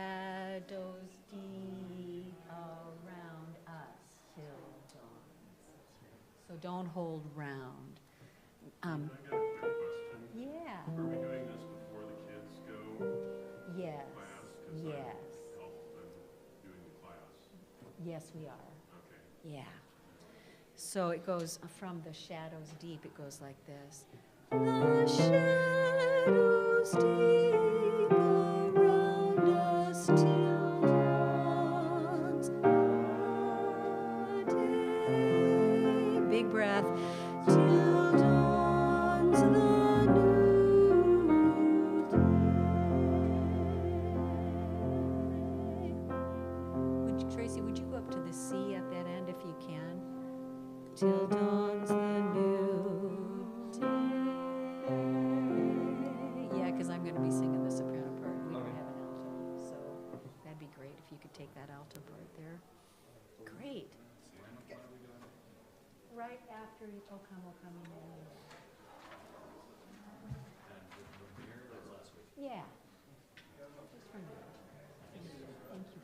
shadows deep around us till dawn. So don't hold round. I got a quick question. Yeah. Are we doing this before the kids go Yes. to class? Because Yes. I'm doing the class. Yes, we are. Okay. Yeah. So it goes from the shadows deep, it goes like this. The shadows deep around us till dawn's the day. Big breath. Till dawn's the new day. Tracy, would you go up to the C at that end if you can? Till dawn's the new day. Yeah, because I'm going to be singing the soprano part. We don't have an alto, so that'd be great if you could take that alto part there. Great. Right after O Come, O Come, Emmanuel. Yeah. Just for a minute. Thank you.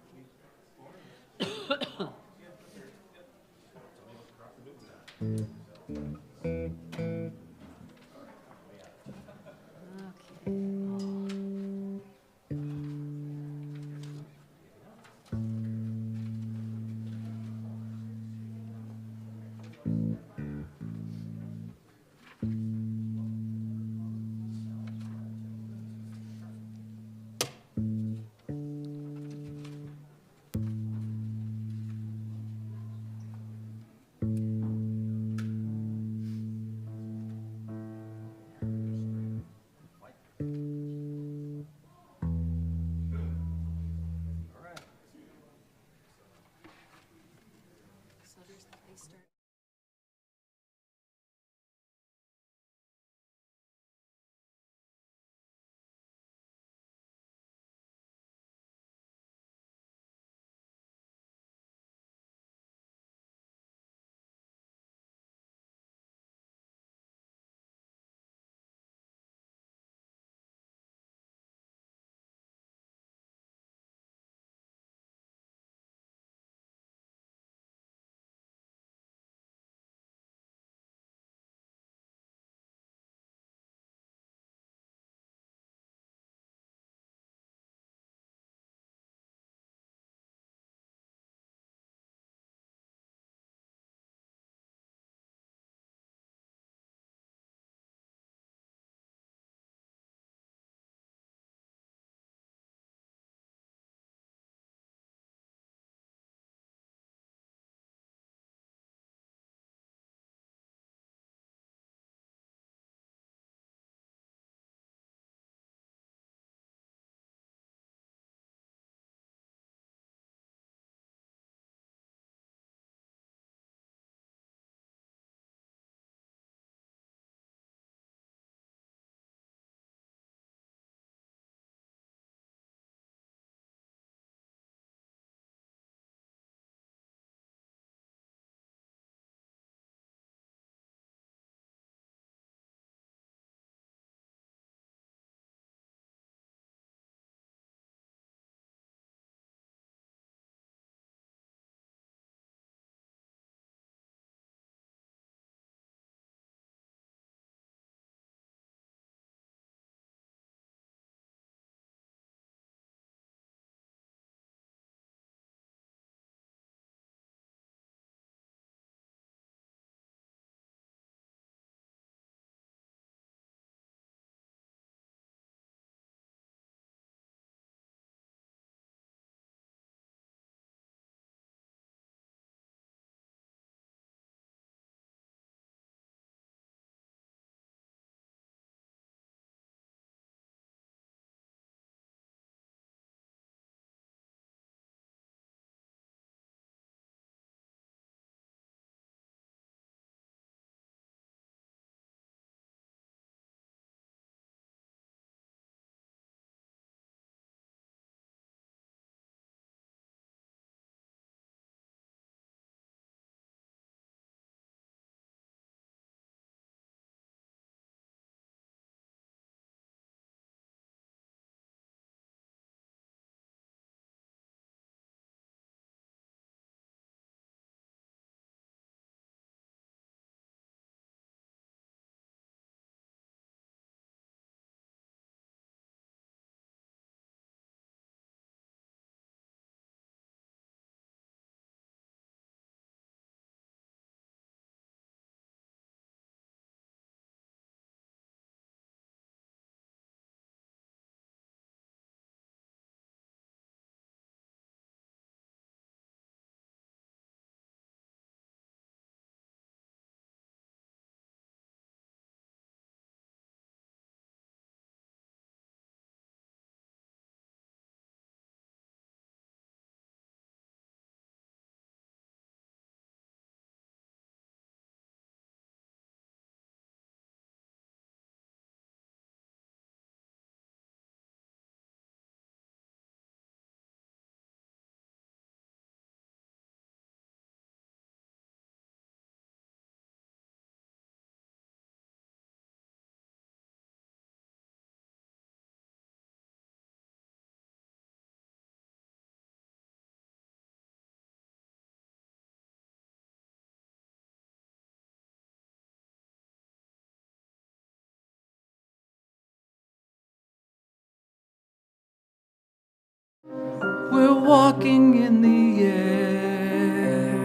walking in the air.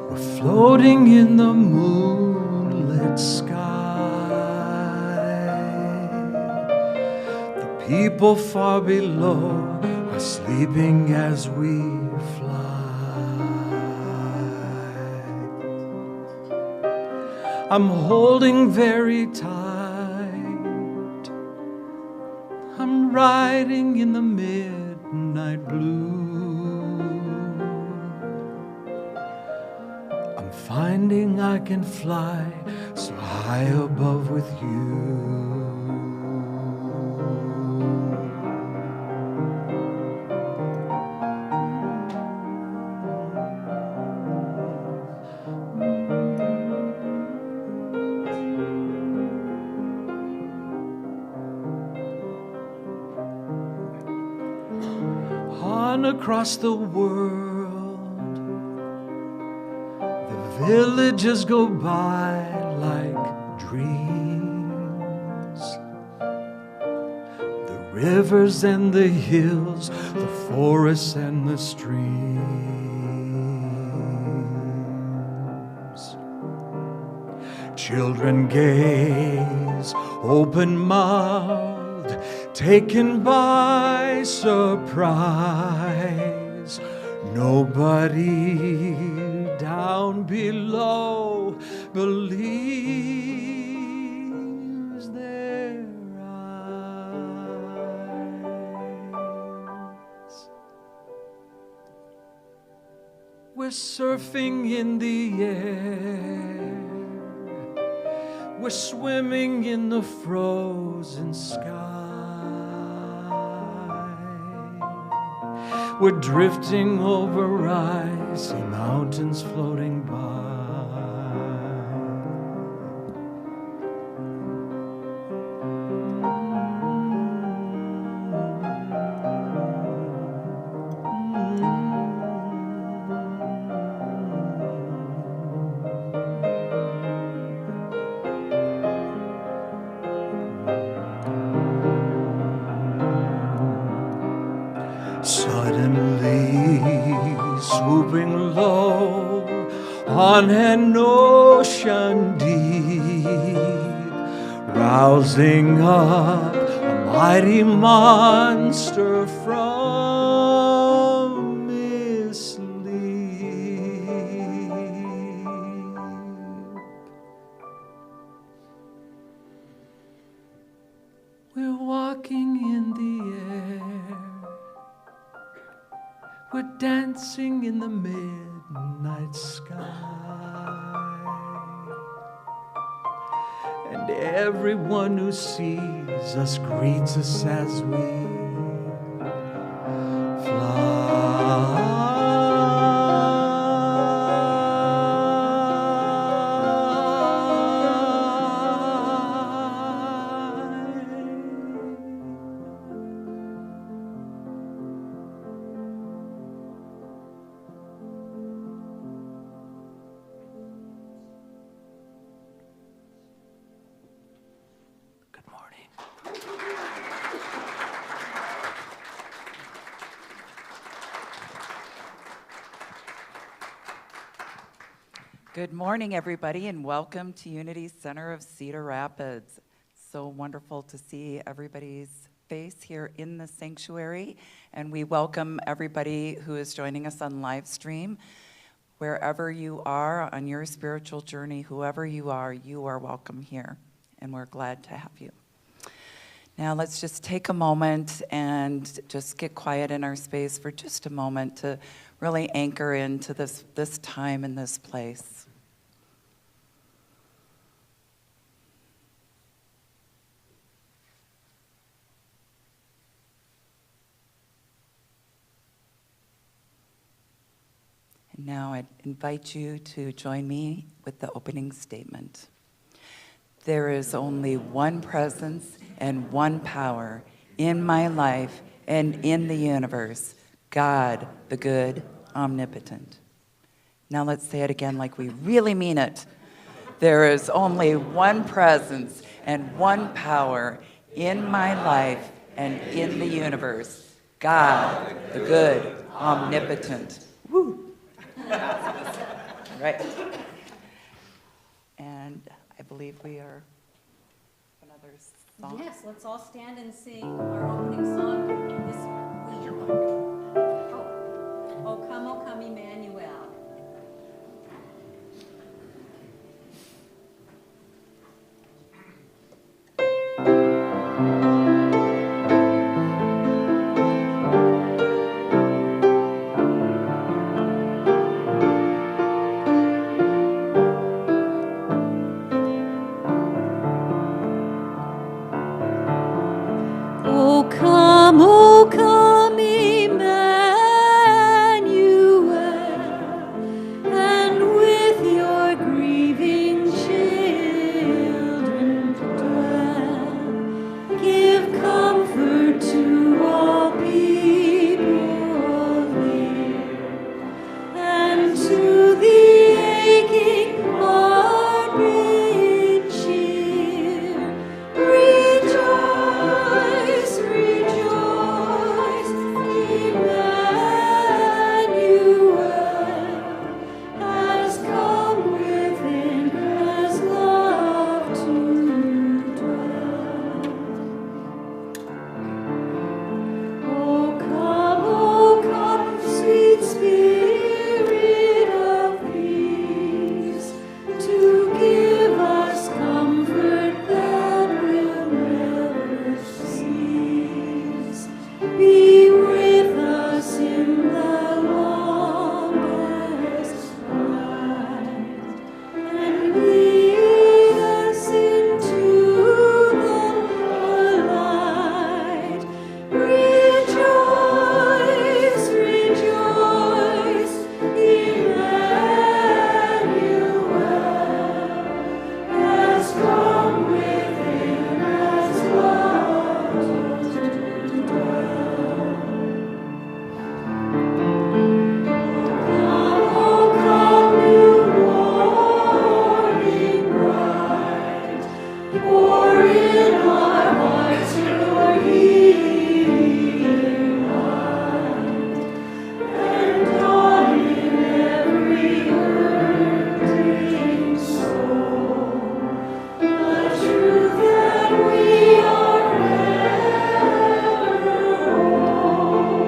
We're floating in the moonlit sky. The people far below are sleeping as we fly. I'm holding very tight. I'm riding in the midnight blue. I'm finding I can fly so high above with you. Across the world, the villages go by like dreams. The rivers and the hills, the forests and the streams. Children gaze open-mouthed, taken by surprise. Nobody down below believes their eyes. We're surfing in the air. We're swimming in the frozen sky. We're drifting over icy mountains floating by. Swooping low on an ocean deep, rousing up a mighty monster from his sleep. We're walking in the air. We're dancing in the midnight sky. And everyone who sees us greets us as we fly. Good morning, everybody, and welcome to Unity Center of Cedar Rapids. So wonderful to see everybody's face here in the sanctuary, and we welcome everybody who is joining us on live stream. Wherever you are on your spiritual journey, whoever you are welcome here, and we're glad to have you. Now let's just take a moment and just get quiet in our space for just a moment to really anchor into this time and this place. And now I invite you to join me with the opening statement. There is only one presence and one power in my life and in the universe, God, the good, omnipotent. Now let's say it again like we really mean it. There is only one presence and one power in my life and in the universe, God, the good, omnipotent. Woo. Right. And I believe we are another song. Yes, let's all stand and sing our opening song this week. Oh, come, Emmanuel. Oh, come, Emmanuel, and with your grieving children dwell. Give comfort to all people here, and to the aching heart bring cheer. Rejoice, rejoice, Emmanuel has come within, has love to dwell. Oh, come, sweet Spirit of peace, to give us comfort that will never cease. Be with us in the longest night, and lead us into the light. Rejoice, rejoice, Emmanuel has come within, has loved to dwell. Oh, come, new morning bright, pour in our hearts your healing light, and dawn in every hurting soul the truth that we are ever whole.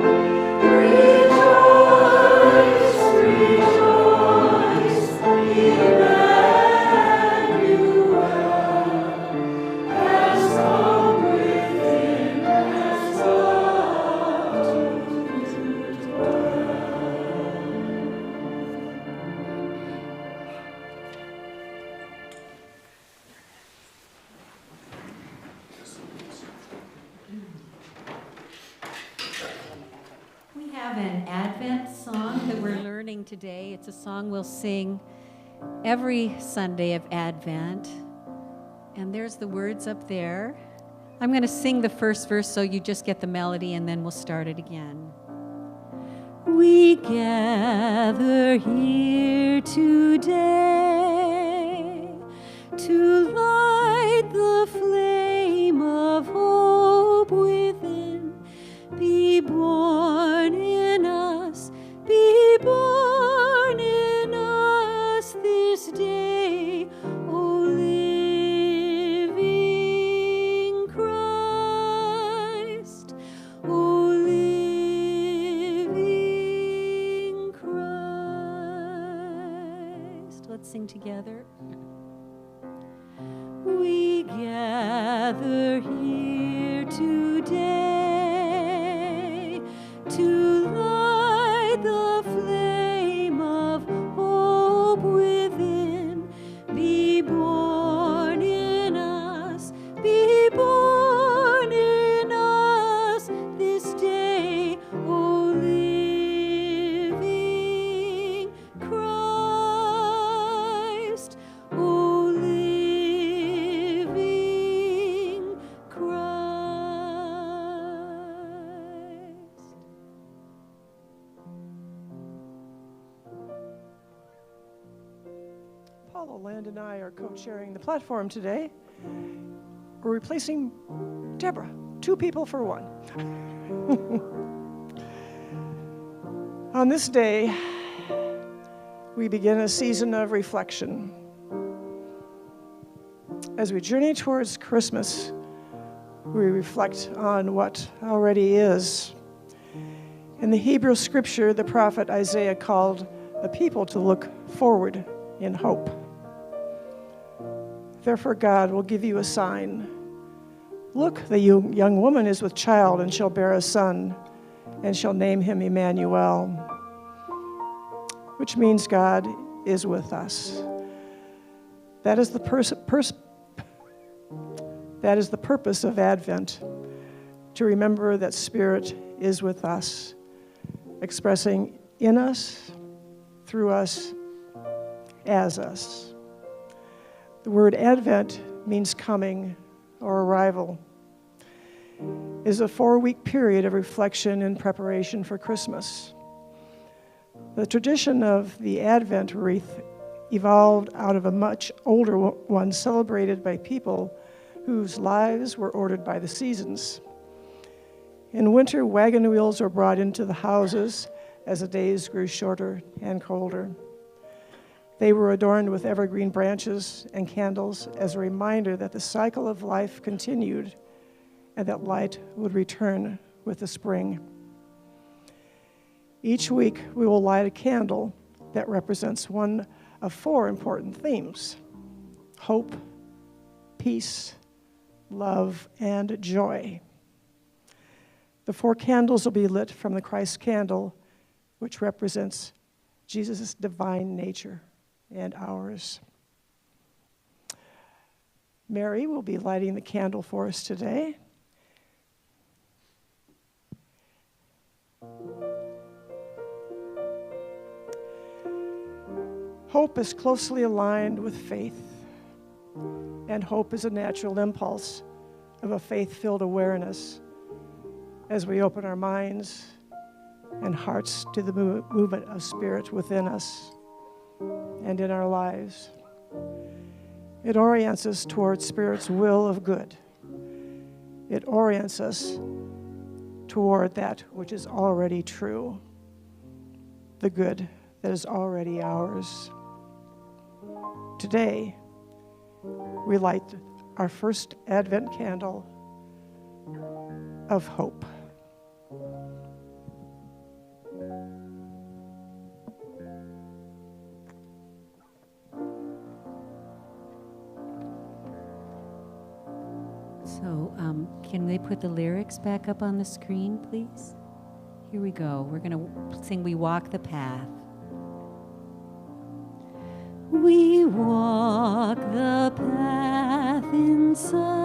Rejoice, rejoice, Emmanuel has come within, has loved to dwell. We have an Advent song that we're learning today. It's a song we'll sing every Sunday of Advent. And there's the words up there. I'm going to sing the first verse so you just get the melody, and then we'll start it again. We gather here today to light the flame of hope within. Be born in us, be born in us this day, O living Christ, O living Christ. Let's sing together. We gather here today to light the flame of hope within. Be born in us, be born in us this day, O living Christ, O living Christ. Paula, Land, and I are co-chairing the platform today. We're replacing Deborah, 2 people for 1. On this day, we begin a season of reflection. As we journey towards Christmas, we reflect on what already is. In the Hebrew scripture, the prophet Isaiah called the people to look forward in hope. Therefore, God will give you a sign. Look, the young woman is with child and shall bear a son, and shall name him Emmanuel, which means God is with us. That is the purpose of Advent, to remember that Spirit is with us, expressing in us, through us, as us. The word Advent means coming or arrival. It is a 4-week period of reflection and preparation for Christmas. The tradition of the Advent wreath evolved out of a much older one celebrated by people whose lives were ordered by the seasons. In winter, wagon wheels were brought into the houses as the days grew shorter and colder. They were adorned with evergreen branches and candles as a reminder that the cycle of life continued and that light would return with the spring. Each week, we will light a candle that represents one of 4 important themes: hope, peace, love, and joy. The 4 candles will be lit from the Christ candle, which represents Jesus' divine nature and ours. Mary will be lighting the candle for us today. Hope is closely aligned with faith, and hope is a natural impulse of a faith-filled awareness as we open our minds and hearts to the movement of Spirit within us and in our lives. It orients us towards Spirit's will of good. It orients us toward that which is already true, the good that is already ours. Today, we light our first Advent candle of hope. So, can they put the lyrics back up on the screen, please? Here we go. We're going to sing We Walk the Path. We walk the path in silence.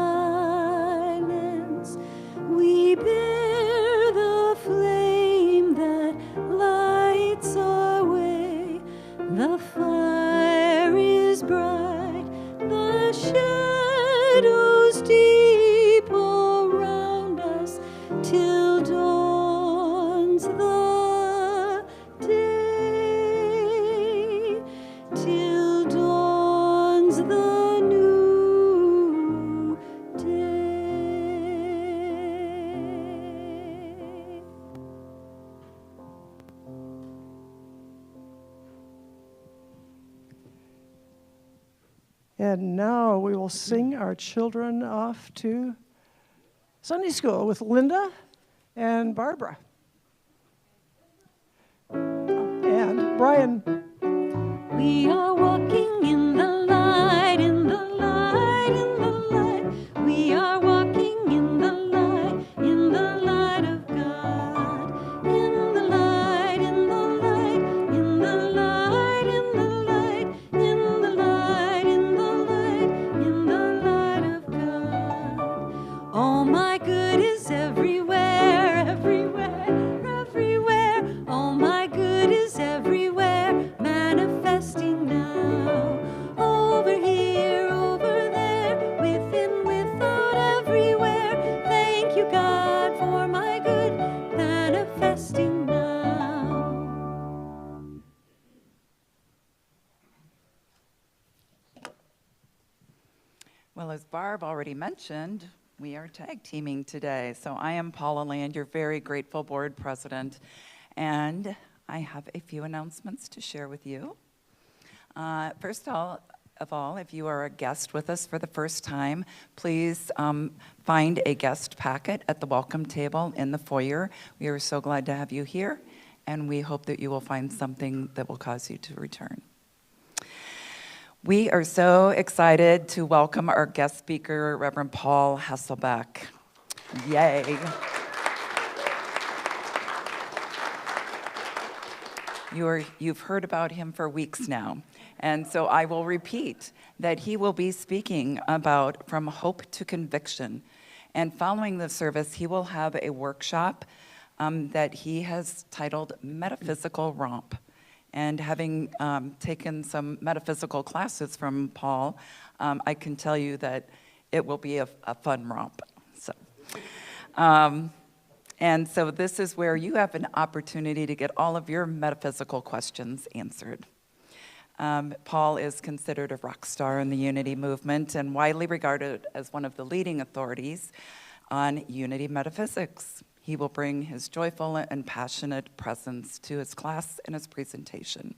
We bear the flame that lights our way. The fire is bright, the shadows deep around us, till dawns the day, till dawns the new day. And now we will sing our children off to Sunday school with Linda and Barbara. And Brian. We are walking in the light, in the light, in the light. We are walking in the light of God. In the light, in the light, in the light, in the light, in the light, in the light, in the light of God. All my good is everywhere, everywhere, everywhere. All my good is everywhere, manifesting now. Over here, over there, within, without, everywhere. Thank you, God, for my good, manifesting now. Well, as Barb already mentioned, we are tag teaming today. So I am Paula Land, your very grateful board president, and I have a few announcements to share with you. First of all, if you are a guest with us for the first time, please find a guest packet at the welcome table in the foyer. We are so glad to have you here, and we hope that you will find something that will cause you to return. We are so excited to welcome our guest speaker, Reverend Paul Hasselbeck. Yay. You've heard about him for weeks now, and so I will repeat that he will be speaking about From Hope to Conviction. And following the service, he will have a workshop that he has titled Metaphysical Romp. And having taken some metaphysical classes from Paul, I can tell you that it will be a fun romp. And so this is where you have an opportunity to get all of your metaphysical questions answered. Paul is considered a rock star in the Unity movement and widely regarded as one of the leading authorities on Unity metaphysics. He will bring his joyful and passionate presence to his class and his presentation.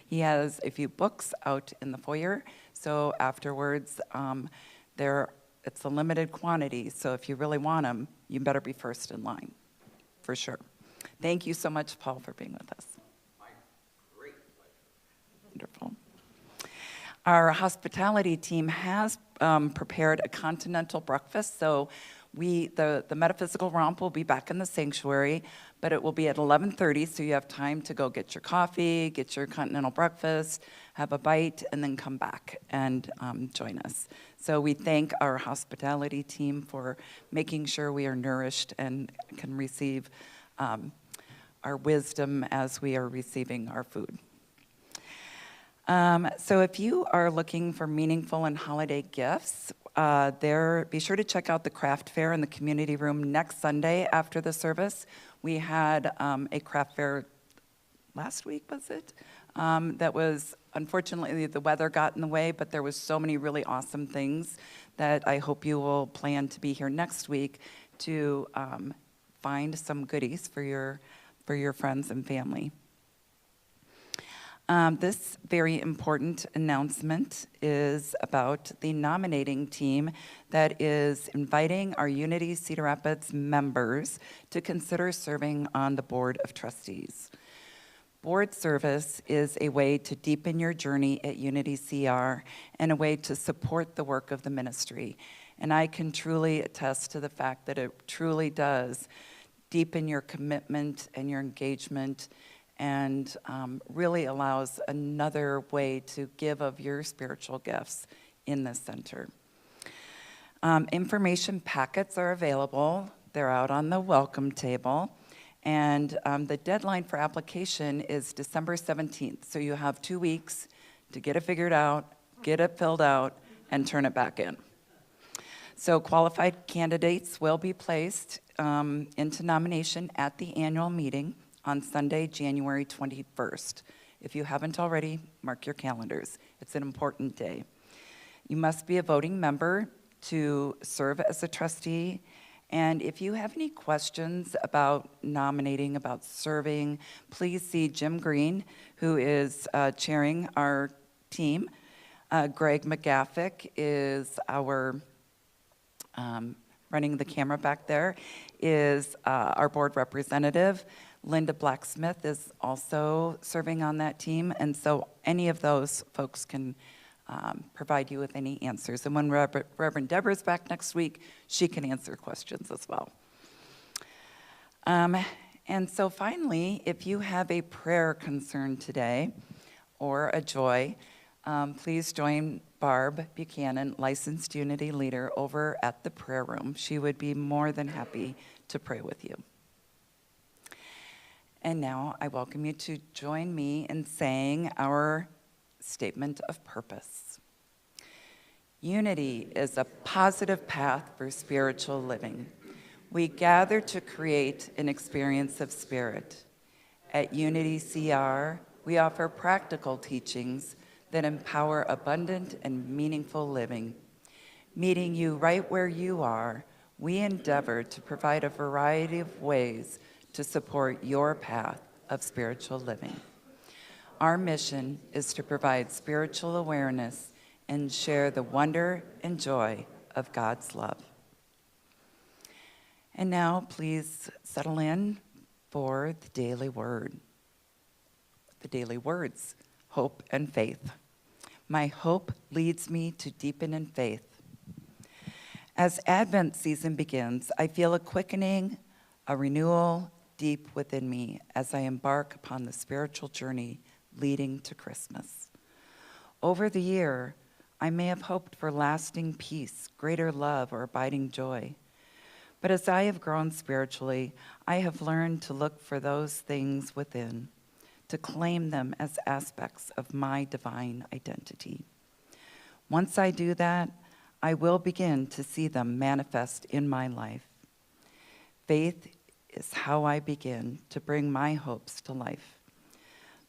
He has a few books out in the foyer, so afterwards, it's a limited quantity, so if you really want them, you better be first in line, for sure. Thank you so much, Paul, for being with us. My great pleasure. Wonderful. Our hospitality team has prepared a continental breakfast, so the metaphysical romp will be back in the sanctuary, but it will be at 11:30, so you have time to go get your coffee, get your continental breakfast, have a bite, and then come back and join us. So we thank our hospitality team for making sure we are nourished and can receive our wisdom as we are receiving our food. So if you are looking for meaningful and holiday gifts, be sure to check out the craft fair in the community room next Sunday after the service. We had a craft fair last week, was it? That was, unfortunately, the weather got in the way, but there was so many really awesome things that I hope you will plan to be here next week to find some goodies for your friends and family. This very important announcement is about the nominating team that is inviting our Unity Cedar Rapids members to consider serving on the Board of Trustees. Board service is a way to deepen your journey at Unity CR and a way to support the work of the ministry. And I can truly attest to the fact that it truly does deepen your commitment and your engagement and really allows another way to give of your spiritual gifts in this center. Information packets are available. They're out on the welcome table. And the deadline for application is December 17th. So you have 2 weeks to get it figured out, get it filled out, and turn it back in. So qualified candidates will be placed into nomination at the annual meeting on Sunday, January 21st. If you haven't already, mark your calendars. It's an important day. You must be a voting member to serve as a trustee. And if you have any questions about nominating, about serving, please see Jim Green, who is chairing our team. Greg McGaffick is our running the camera back there, is our board representative. Linda Blacksmith is also serving on that team, and so any of those folks can provide you with any answers. And when Reverend Deborah's back next week, she can answer questions as well. And so finally, if you have a prayer concern today or a joy, please join Barb Buchanan, licensed Unity leader, over at the prayer room. She would be more than happy to pray with you. And now I welcome you to join me in saying our statement of purpose. Unity is a positive path for spiritual living. We gather to create an experience of spirit. At Unity CR, we offer practical teachings that empower abundant and meaningful living. Meeting you right where you are, we endeavor to provide a variety of ways to support your path of spiritual living. Our mission is to provide spiritual awareness and share the wonder and joy of God's love. And now, please settle in for the daily word. The daily words, hope and faith. My hope leads me to deepen in faith. As Advent season begins, I feel a quickening, a renewal deep within me as I embark upon the spiritual journey leading to Christmas. Over the year, I may have hoped for lasting peace, greater love, or abiding joy. But as I have grown spiritually, I have learned to look for those things within, to claim them as aspects of my divine identity. Once I do that, I will begin to see them manifest in my life. Faith is how I begin to bring my hopes to life.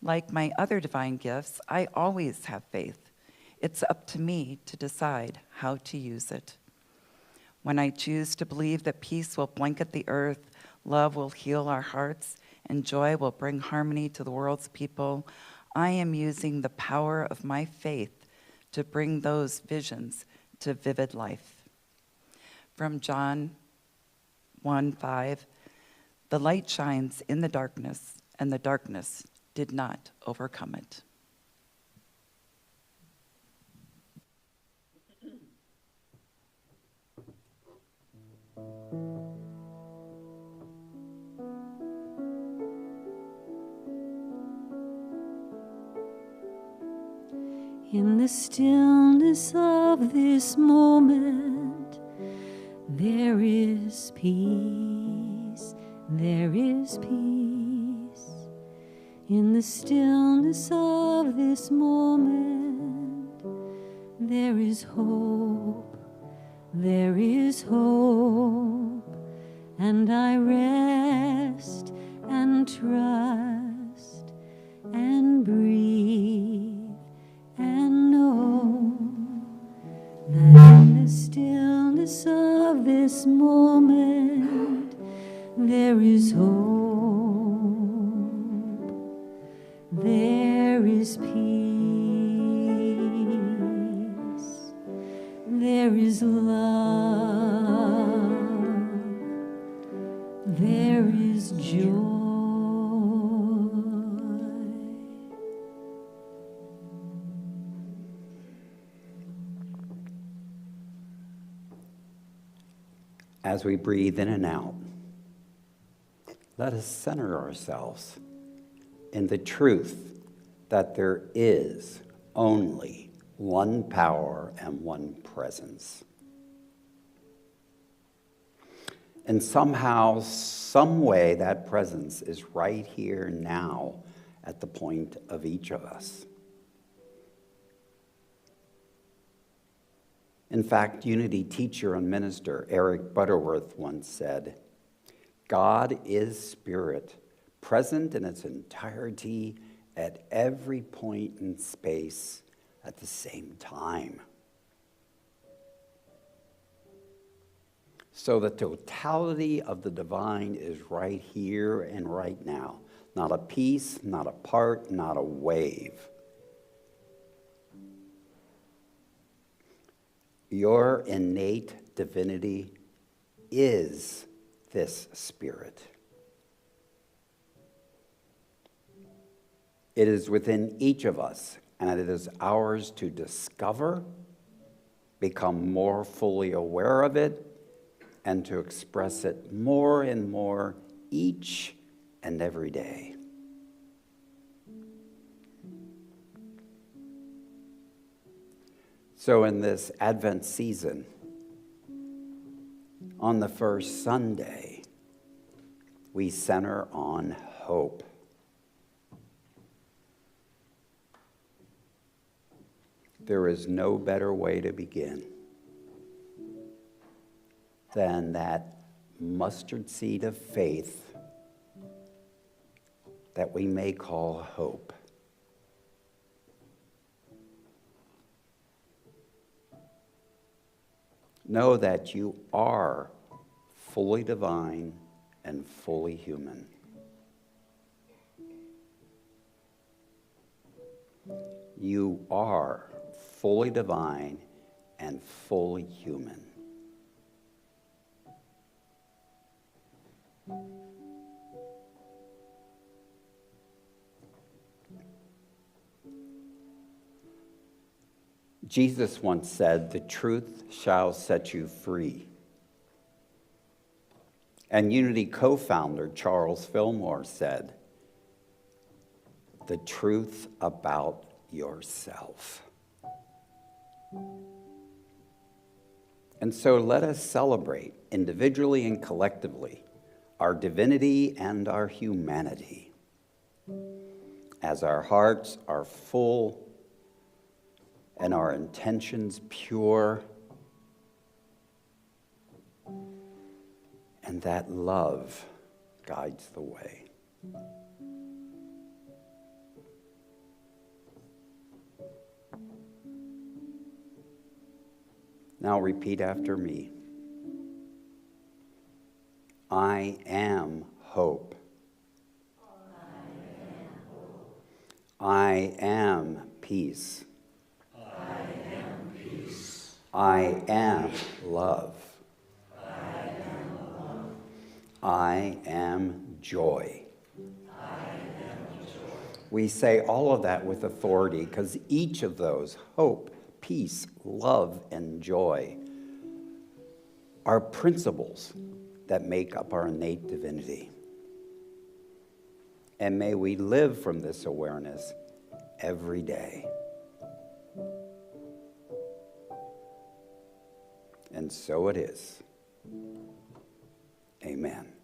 Like my other divine gifts, I always have faith. It's up to me to decide how to use it. When I choose to believe that peace will blanket the earth, love will heal our hearts, and joy will bring harmony to the world's people, I am using the power of my faith to bring those visions to vivid life. From John 1:5, the light shines in the darkness, and the darkness did not overcome it. In the stillness of this moment, there is peace, there is peace. In the stillness of this moment, there is hope, there is hope. And I rest and trust and breathe and know that in the stillness of this moment there is hope, there is peace, there is love, there is joy. As we breathe in and out, let us center ourselves in the truth that there is only one power and one presence. And somehow, some way, that presence is right here now at the point of each of us. In fact, Unity teacher and minister Eric Butterworth once said, God is spirit, present in its entirety at every point in space at the same time. So the totality of the divine is right here and right now. Not a piece, not a part, not a wave. Your innate divinity is this spirit. It is within each of us, and it is ours to discover, become more fully aware of it, and to express it more and more each and every day. So in this Advent season, on the first Sunday, we center on hope. There is no better way to begin than that mustard seed of faith that we may call hope. Know that you are fully divine and fully human. You are fully divine and fully human. Jesus once said, "The truth shall set you free." And Unity co-founder Charles Fillmore said, "The truth about yourself." And so let us celebrate individually and collectively our divinity and our humanity as our hearts are full and our intentions pure, and that love guides the way. Now repeat after me. I am hope. I am peace. I am love. I am joy. We say all of that with authority because each of those, hope, peace, love, and joy, are principles that make up our innate divinity. And may we live from this awareness every day. And so it is. Amen.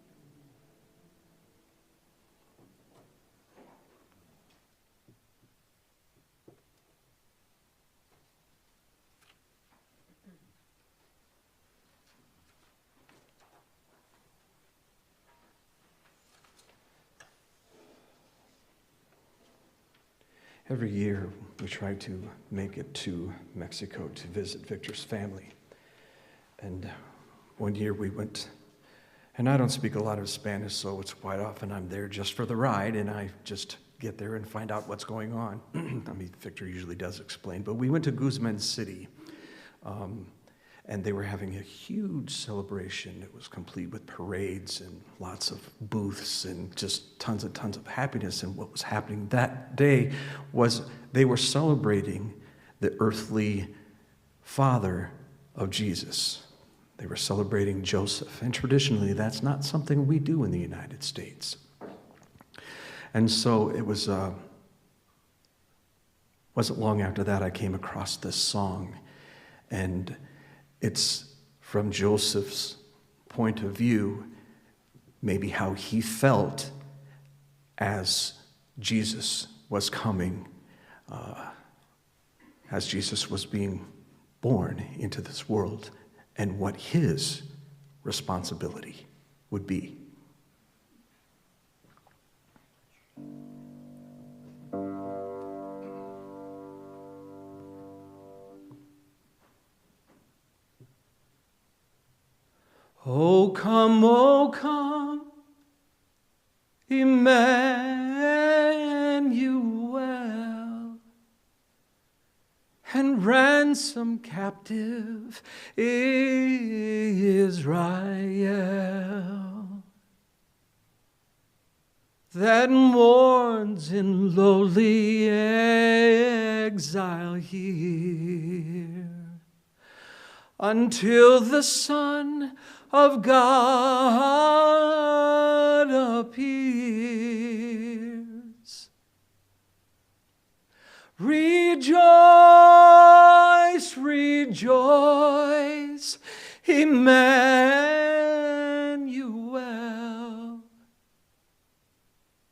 Every year, we try to make it to Mexico to visit Victor's family. And one year we went, and I don't speak a lot of Spanish, so it's quite often I'm there just for the ride, and I just get there and find out what's going on. I mean, Victor usually does explain, but we went to Guzman City, and they were having a huge celebration. It was complete with parades and lots of booths and just tons of happiness. And what was happening that day was they were celebrating the earthly father of Jesus. They were celebrating Joseph. And traditionally, that's not something we do in the United States. And so it was, wasn't long after that I came across this song. And it's from Joseph's point of view, maybe how he felt as Jesus was coming, as Jesus was being born into this world, and what his responsibility would be. O come, Emmanuel, and ransom captive Israel, that mourns in lowly exile here, until the Son of God appears. Rejoice, rejoice, Emmanuel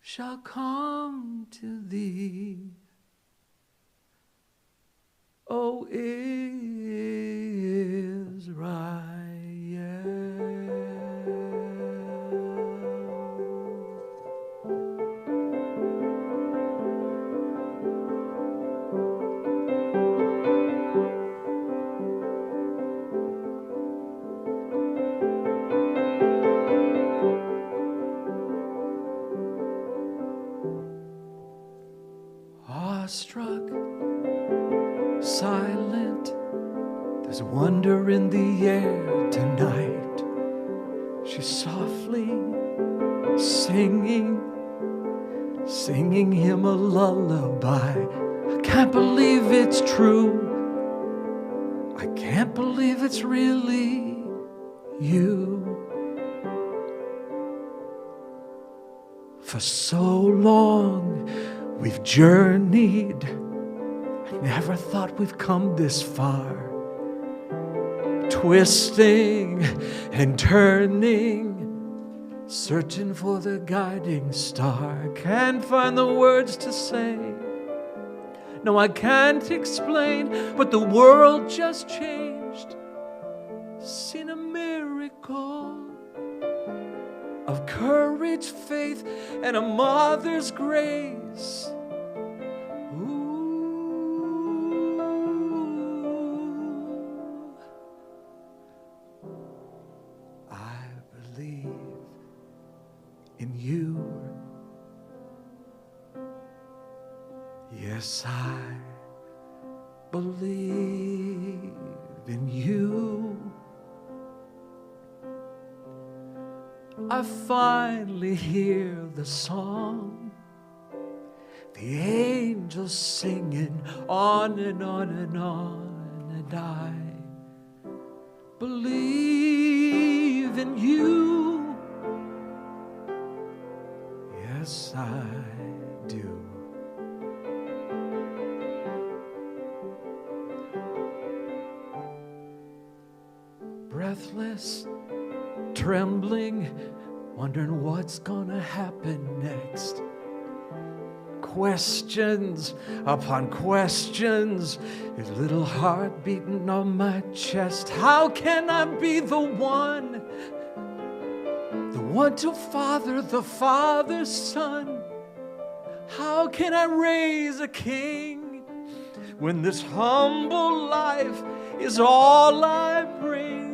shall come to thee, O Israel. awestruck, silent. There's wonder in the air tonight. She's softly singing him a lullaby. I can't believe it's true. I can't believe it's really you. For so long we've journeyed. I never thought we'd come this far. Twisting and turning, searching for the guiding star. Can't find the words to say. No, I can't explain, but the world just changed. Seen a miracle of courage, faith, and a mother's grace. Ooh, I believe in you. Yes, I believe in you. I finally hear the song, the angels singing on and on and on, and I believe in you. Yes, I do. Breathless, trembling, wondering what's gonna happen next. Questions upon questions, his little heart beating on my chest. How can I be the one to father the father's son? How can I raise a king when this humble life is all I bring?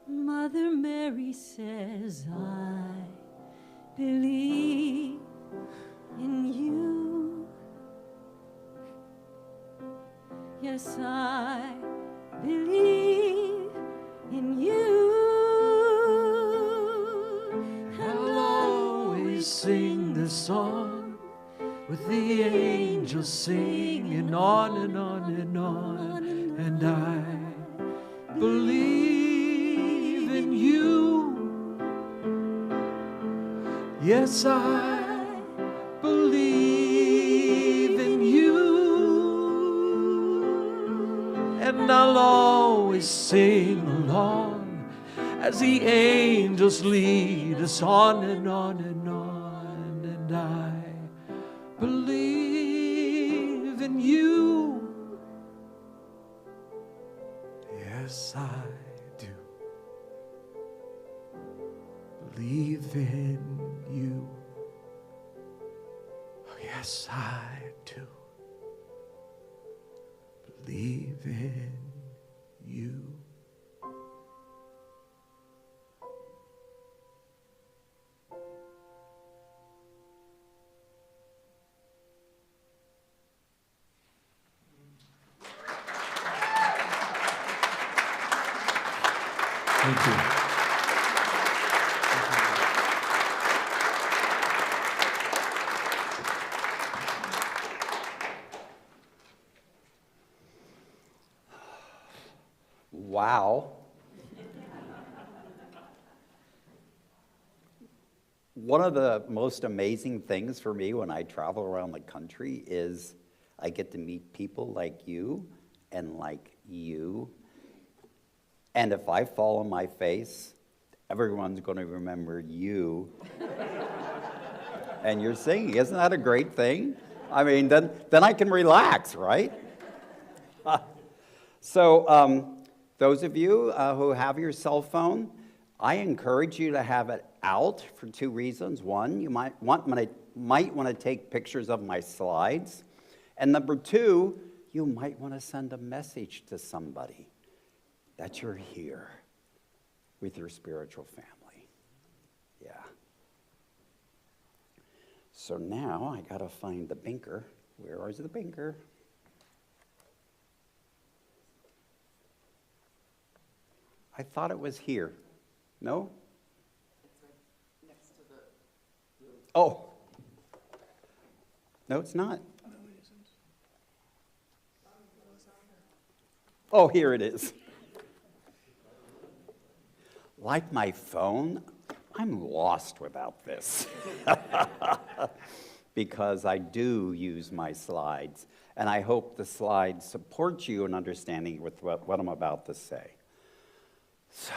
Mother Mary says, I believe in you. Yes, I believe in you. I'll always sing this song with the angels singing on and on and on. And I believe in you. Yes, I believe in you. And I'll always sing along as the angels lead us on and on and on. And I believe in you. Yes, I do. Believe in you. Oh, yes, I do. Believe in you. Thank you. Wow. One of the most amazing things for me when I travel around the country is I get to meet people like you and like you. And if I fall on my face, everyone's going to remember you. And you're singing. Isn't that a great thing? I mean, then I can relax, right? So those of you who have your cell phone, I encourage you to have it out for two reasons. One, you might want to take pictures of my slides. And number two, you might want to send a message to somebody that you're here with your spiritual family. Yeah. So now I gotta find the binker. Where is the binker? I thought it was here. No? It's right next to the... Oh. No, it's not. Oh, here it is. Like my phone, I'm lost without this. Because I do use my slides, and I hope the slides support you in understanding with what I'm about to say. So,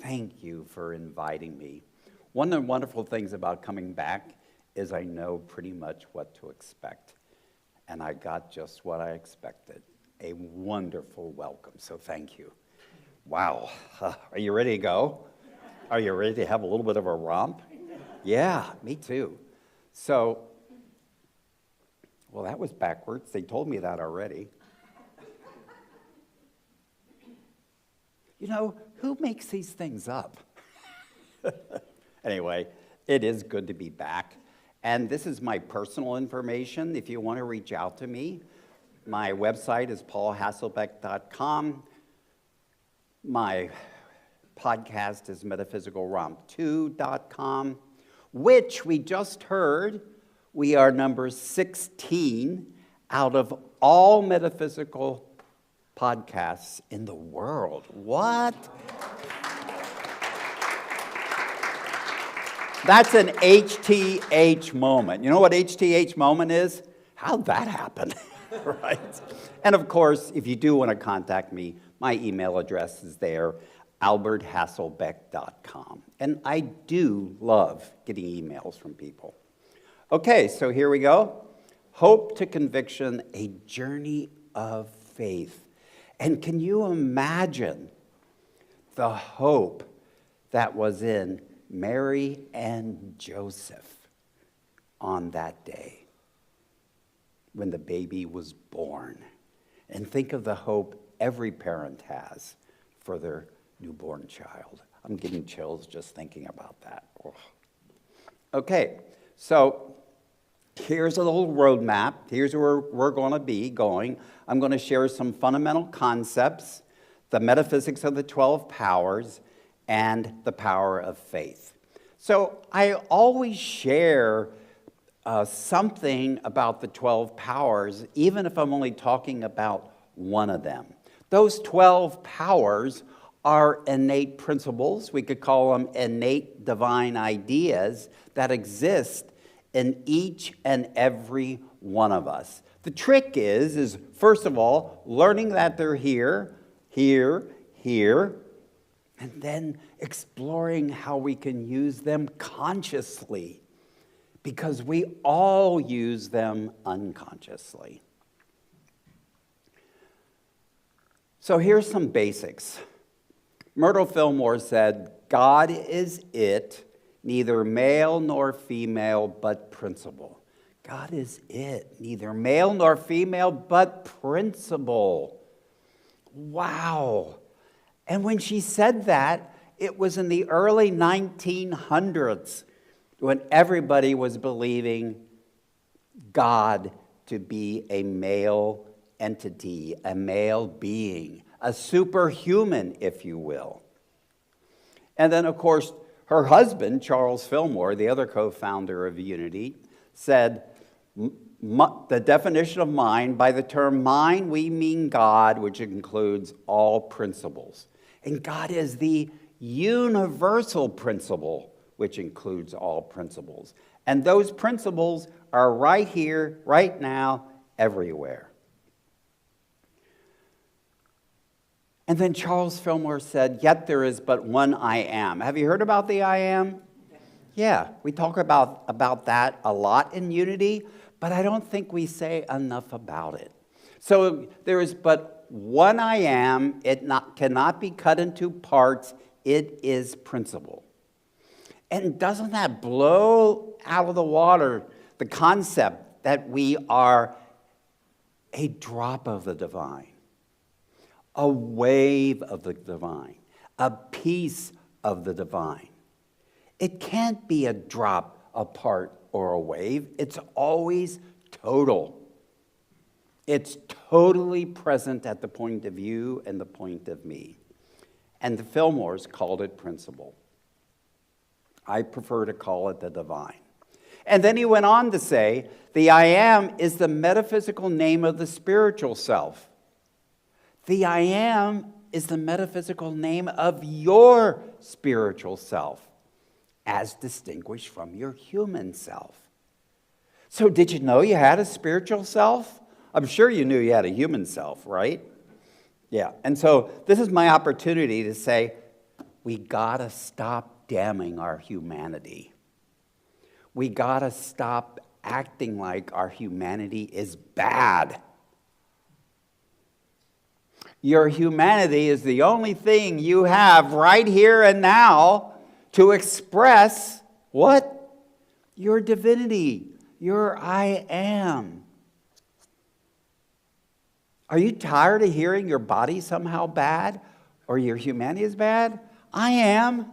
thank you for inviting me. One of the wonderful things about coming back is I know pretty much what to expect, and I got just what I expected. A wonderful welcome, so thank you. Wow, are you ready to go? Are you ready to have a little bit of a romp? Yeah, me too. So, well, that was backwards. They told me that already. You know, who makes these things up? Anyway, it is good to be back. And this is my personal information. If you want to reach out to me, my website is paulhasselbeck.com. My podcast is metaphysicalromp2.com, which we just heard we are number 16 out of all metaphysical podcasts in the world. What? That's an HTH moment. You know what HTH moment is? How'd that happen? Right? And of course, if you do want to contact me, my email address is there, alberthasselbeck.com. And I do love getting emails from people. Okay, so here we go. Hope to Conviction, a journey of faith. And can you imagine the hope that was in Mary and Joseph on that day when the baby was born? And think of the hope every parent has for their newborn child. I'm getting chills just thinking about that. Oh. Okay, so here's a little roadmap. Here's where we're going to be going. I'm going to share some fundamental concepts, the metaphysics of the 12 powers, and the power of faith. So I always share something about the 12 powers, even if I'm only talking about one of them. Those 12 powers are innate principles. We could call them innate divine ideas that exist in each and every one of us. The trick is first of all, learning that they're here, and then exploring how we can use them consciously, because we all use them unconsciously. So here's some basics. Myrtle Fillmore said, God is it, neither male nor female, but principle. God is it, neither male nor female, but principle. Wow. And when she said that, it was in the early 1900s when everybody was believing God to be a male entity, a male being, a superhuman, if you will. And then, of course, her husband, Charles Fillmore, the other co-founder of Unity, said, the definition of mind, by the term mind, we mean God, which includes all principles. And God is the universal principle, which includes all principles. And those principles are right here, right now, everywhere. And then Charles Fillmore said, yet there is but one I am. Have you heard about the I am? Yeah, we talk about that a lot in Unity, but I don't think we say enough about it. So there is but one I am. It cannot be cut into parts. It is principle. And doesn't that blow out of the water the concept that we are a drop of the divine, a wave of the divine, a piece of the divine? It can't be a drop, a part, or a wave. It's always total. It's totally present at the point of you and the point of me. And the Fillmores called it principle. I prefer to call it the divine. And then he went on to say, the I am is the metaphysical name of the spiritual self. The I am is the metaphysical name of your spiritual self, as distinguished from your human self. So did you know you had a spiritual self? I'm sure you knew you had a human self, right? Yeah, and so this is my opportunity to say, we gotta stop damning our humanity. We gotta stop acting like our humanity is bad. Your humanity is the only thing you have right here and now to express what? Your divinity, your I am. Are you tired of hearing your body somehow bad or your humanity is bad? I am.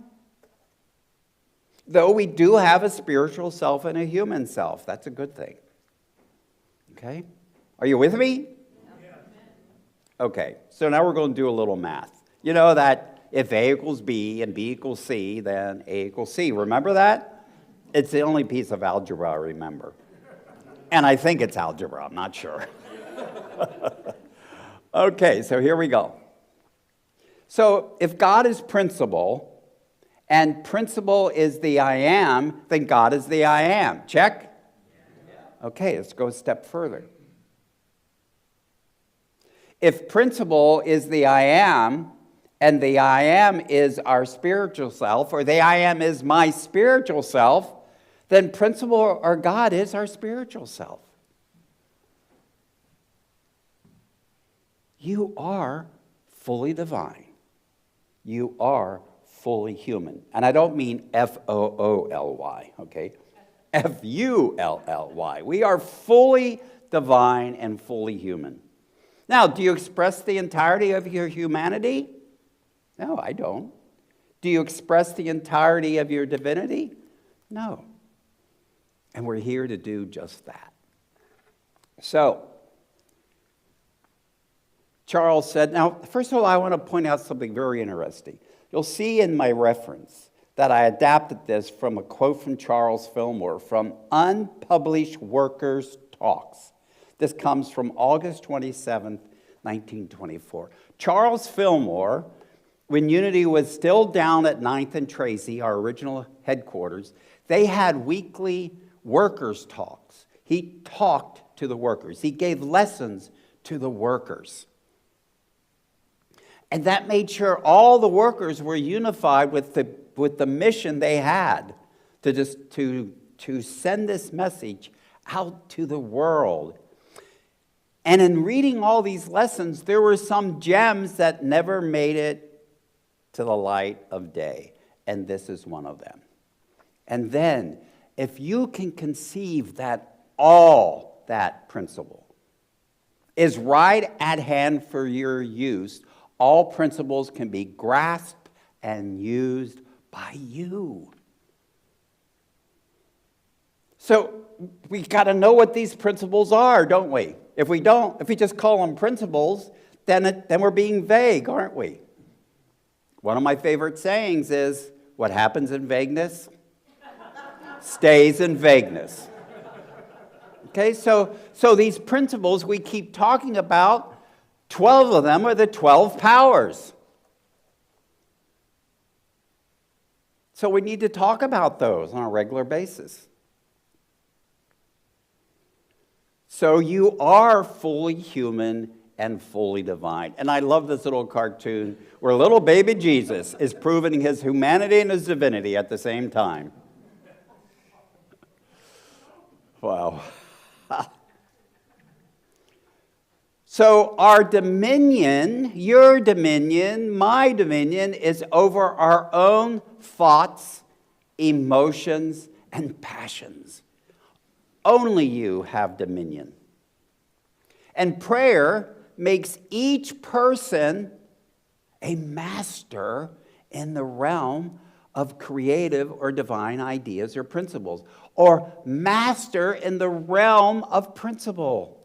Though we do have a spiritual self and a human self. That's a good thing. Okay? Are you with me? Okay, so now we're going to do a little math. You know that if A equals B and B equals C, then A equals C. Remember that? It's the only piece of algebra I remember. And I think it's algebra, I'm not sure. Okay, so here we go. So if God is principle, and principle is the I am, then God is the I am. Check? Okay, let's go a step further. If principle is the I am, and the I am is our spiritual self, or the I am is my spiritual self, then principle or God is our spiritual self. You are fully divine. You are fully human. And I don't mean F-O-O-L-Y, okay? F-U-L-L-Y. We are fully divine and fully human. Now, do you express the entirety of your humanity? No, I don't. Do you express the entirety of your divinity? No. And we're here to do just that. So, Charles said, now, first of all, I want to point out something very interesting. You'll see in my reference that I adapted this from a quote from Charles Fillmore from Unpublished Workers' Talks. This comes from August 27th, 1924. Charles Fillmore, when Unity was still down at 9th and Tracy, our original headquarters, they had weekly workers' talks. He talked to the workers. He gave lessons to the workers. And that made sure all the workers were unified with the mission they had to send this message out to the world. And in reading all these lessons, there were some gems that never made it to the light of day. And this is one of them. And then, if you can conceive that all that principle is right at hand for your use, all principles can be grasped and used by you. So we got to know what these principles are, don't we? If we don't, if we just call them principles, then we're being vague, aren't we? One of my favorite sayings is, what happens in vagueness stays in vagueness. Okay, so these principles we keep talking about, 12 of them are the 12 powers. So we need to talk about those on a regular basis. So you are fully human and fully divine. And I love this little cartoon where little baby Jesus is proving his humanity and his divinity at the same time. Wow. So our dominion, your dominion, my dominion, is over our own thoughts, emotions, and passions. Only you have dominion. And prayer makes each person a master in the realm of creative or divine ideas or principles, or master in the realm of principle.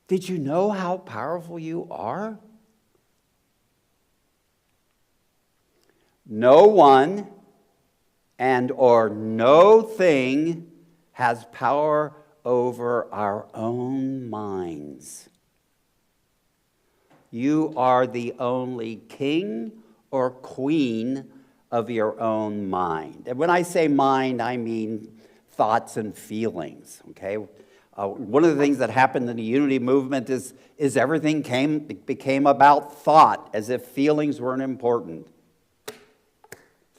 Did you know how powerful you are? No one and or no thing has power over our own minds. You are the only king or queen of your own mind. And when I say mind, I mean thoughts and feelings, okay? One of the things that happened in the unity movement is everything became about thought, as if feelings weren't important.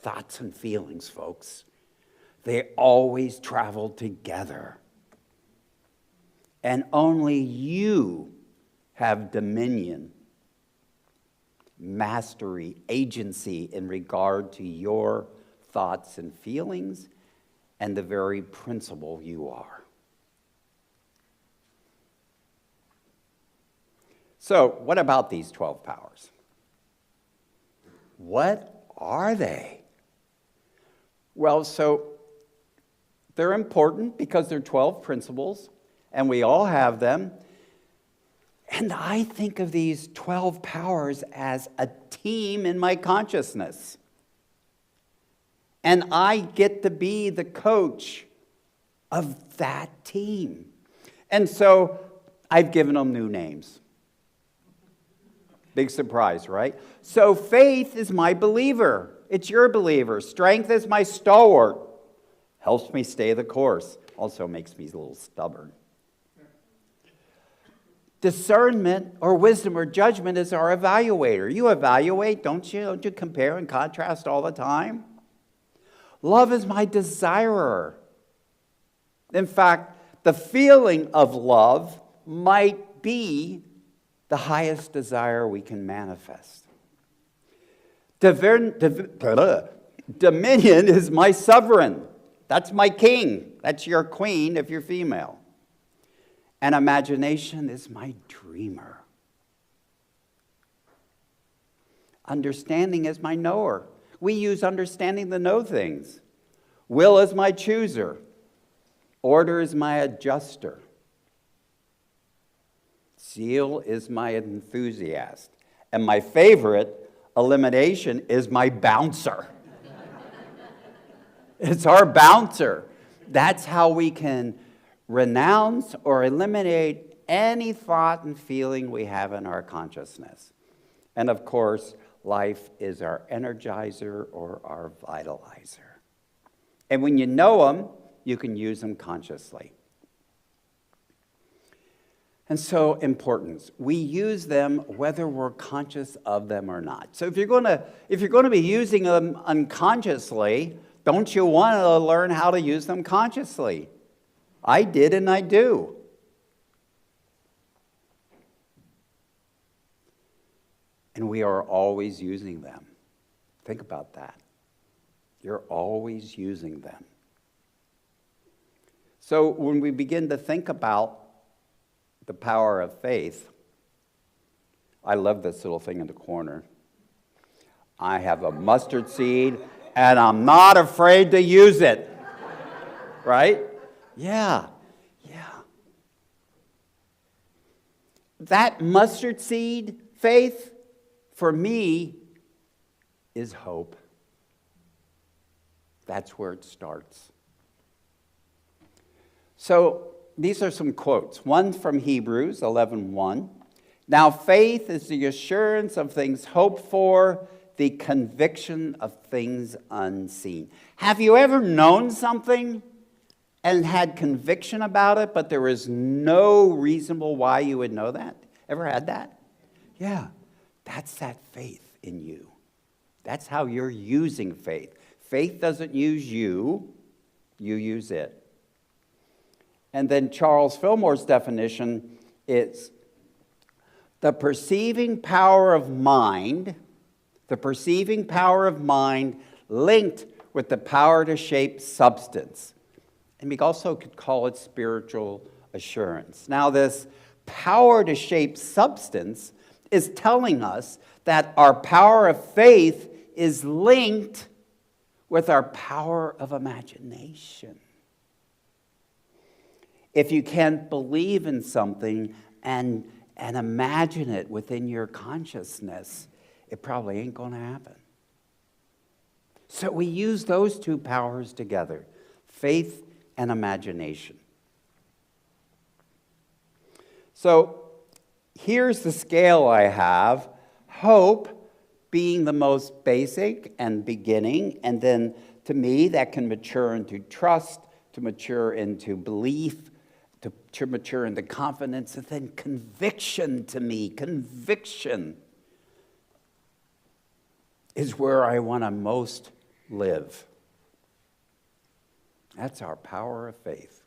Thoughts and feelings, folks. They always travel together. And only you have dominion, mastery, agency in regard to your thoughts and feelings and the very principle you are. So, what about these 12 powers? What are they? Well, so they're important because they're 12 principles, and we all have them. And I think of these 12 powers as a team in my consciousness. And I get to be the coach of that team. And so I've given them new names. Big surprise, right? So faith is my believer. It's your believer. Strength is my stalwart. Helps me stay the course. Also makes me a little stubborn. Discernment or wisdom or judgment is our evaluator. You evaluate, don't you? Don't you compare and contrast all the time? Love is my desirer. In fact, the feeling of love might be the highest desire we can manifest. Dominion is my sovereign. That's my king. That's your queen if you're female. And imagination is my dreamer. Understanding is my knower. We use understanding to know things. Will is my chooser. Order is my adjuster. Zeal is my enthusiast. And my favorite, elimination, is my bouncer. It's our bouncer. That's how we can renounce or eliminate any thought and feeling we have in our consciousness. And of course, life is our energizer or our vitalizer. And when you know them, you can use them consciously. And so, importance. We use them whether we're conscious of them or not. So if you're going to be using them unconsciously, don't you want to learn how to use them consciously? I did and I do. And we are always using them. Think about that. You're always using them. So when we begin to think about the power of faith, I love this little thing in the corner. I have a mustard seed, and I'm not afraid to use it. Right? Yeah. That mustard seed, faith, for me, is hope. That's where it starts. So these are some quotes. One from Hebrews 11:1. Now faith is the assurance of things hoped for, the conviction of things unseen. Have you ever known something and had conviction about it, but there was no reasonable why you would know that? Ever had that? Yeah, that's that faith in you. That's how you're using faith. Faith doesn't use you, you use it. And then Charles Fillmore's definition is the perceiving power of mind linked with the power to shape substance. And we also could call it spiritual assurance. Now, this power to shape substance is telling us that our power of faith is linked with our power of imagination. If you can't believe in something and imagine it within your consciousness, it probably ain't going to happen. So we use those two powers together, faith and imagination. So here's the scale I have. Hope being the most basic and beginning, and then to me that can mature into trust, to mature into belief, to mature into confidence, and then conviction to me. Conviction is where I want to most live. That's our power of faith.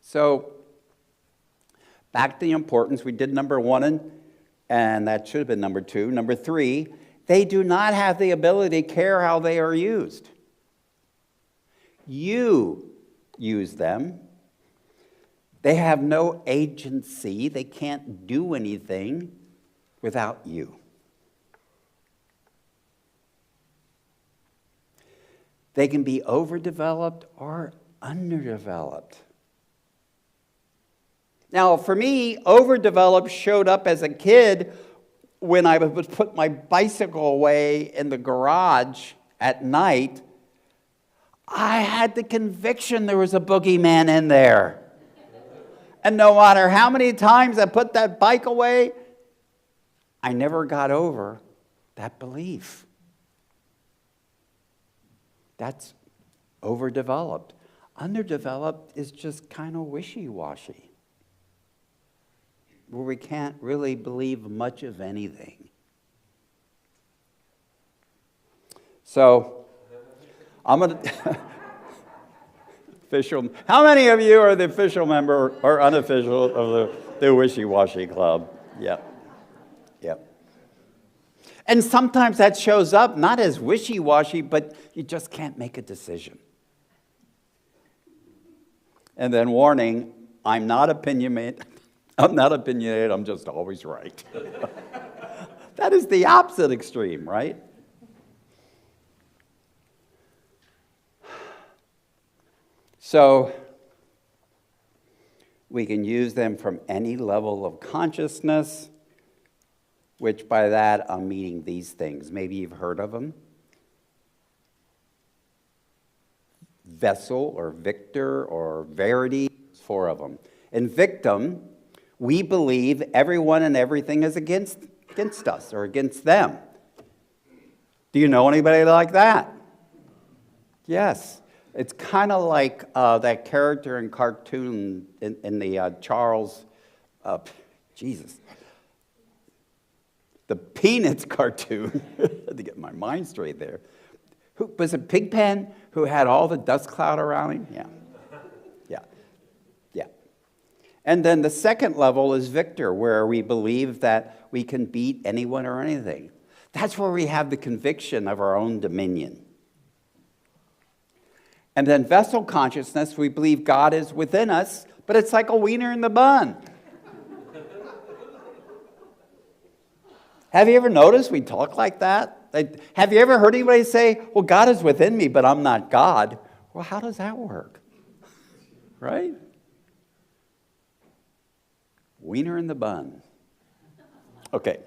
So, back to the importance. We did number 1, and that should have been number 2. Number 3, they do not have the ability to care how they are used. You use them. They have no agency. They can't do anything without you. They can be overdeveloped or underdeveloped. Now, for me, overdeveloped showed up as a kid when I would put my bicycle away in the garage at night. I had the conviction there was a boogeyman in there. And no matter how many times I put that bike away, I never got over that belief. That's overdeveloped. Underdeveloped is just kind of wishy-washy, where we can't really believe much of anything. So, I'm going to... official. How many of you are the official member or unofficial of the wishy-washy club? Yep. And sometimes that shows up not as wishy-washy, but you just can't make a decision. And then warning, I'm not opinionated, I'm just always right. That is the opposite extreme, right? So, we can use them from any level of consciousness, which by that I'm meaning these things. Maybe you've heard of them. Vessel or victor or verity, 4 of them. In victim, we believe everyone and everything is against us or against them. Do you know anybody like that? Yes. It's kind of like that character in cartoon in the Charles, the Peanuts cartoon. I had to get my mind straight there. Who was it, Pigpen, who had all the dust cloud around him? Yeah. And then the second level is victor, where we believe that we can beat anyone or anything. That's where we have the conviction of our own dominion. And then vessel consciousness, we believe God is within us, but it's like a wiener in the bun. Have you ever noticed we talk like that? Have you ever heard anybody say, well, God is within me, but I'm not God? Well, how does that work? Right? Wiener in the bun. Okay.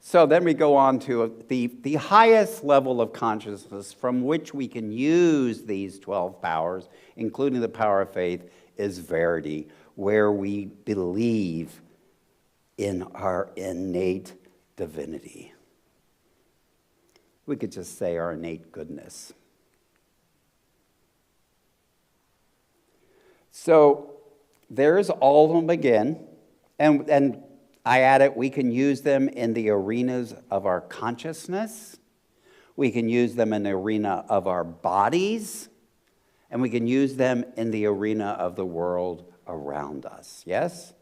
So then we go on to the highest level of consciousness from which we can use these 12 powers, including the power of faith, is verity, where we believe in our innate divinity. We could just say our innate goodness. So there's all of them again, and I added, we can use them in the arenas of our consciousness. We can use them in the arena of our bodies. And we can use them in the arena of the world around us. Yes?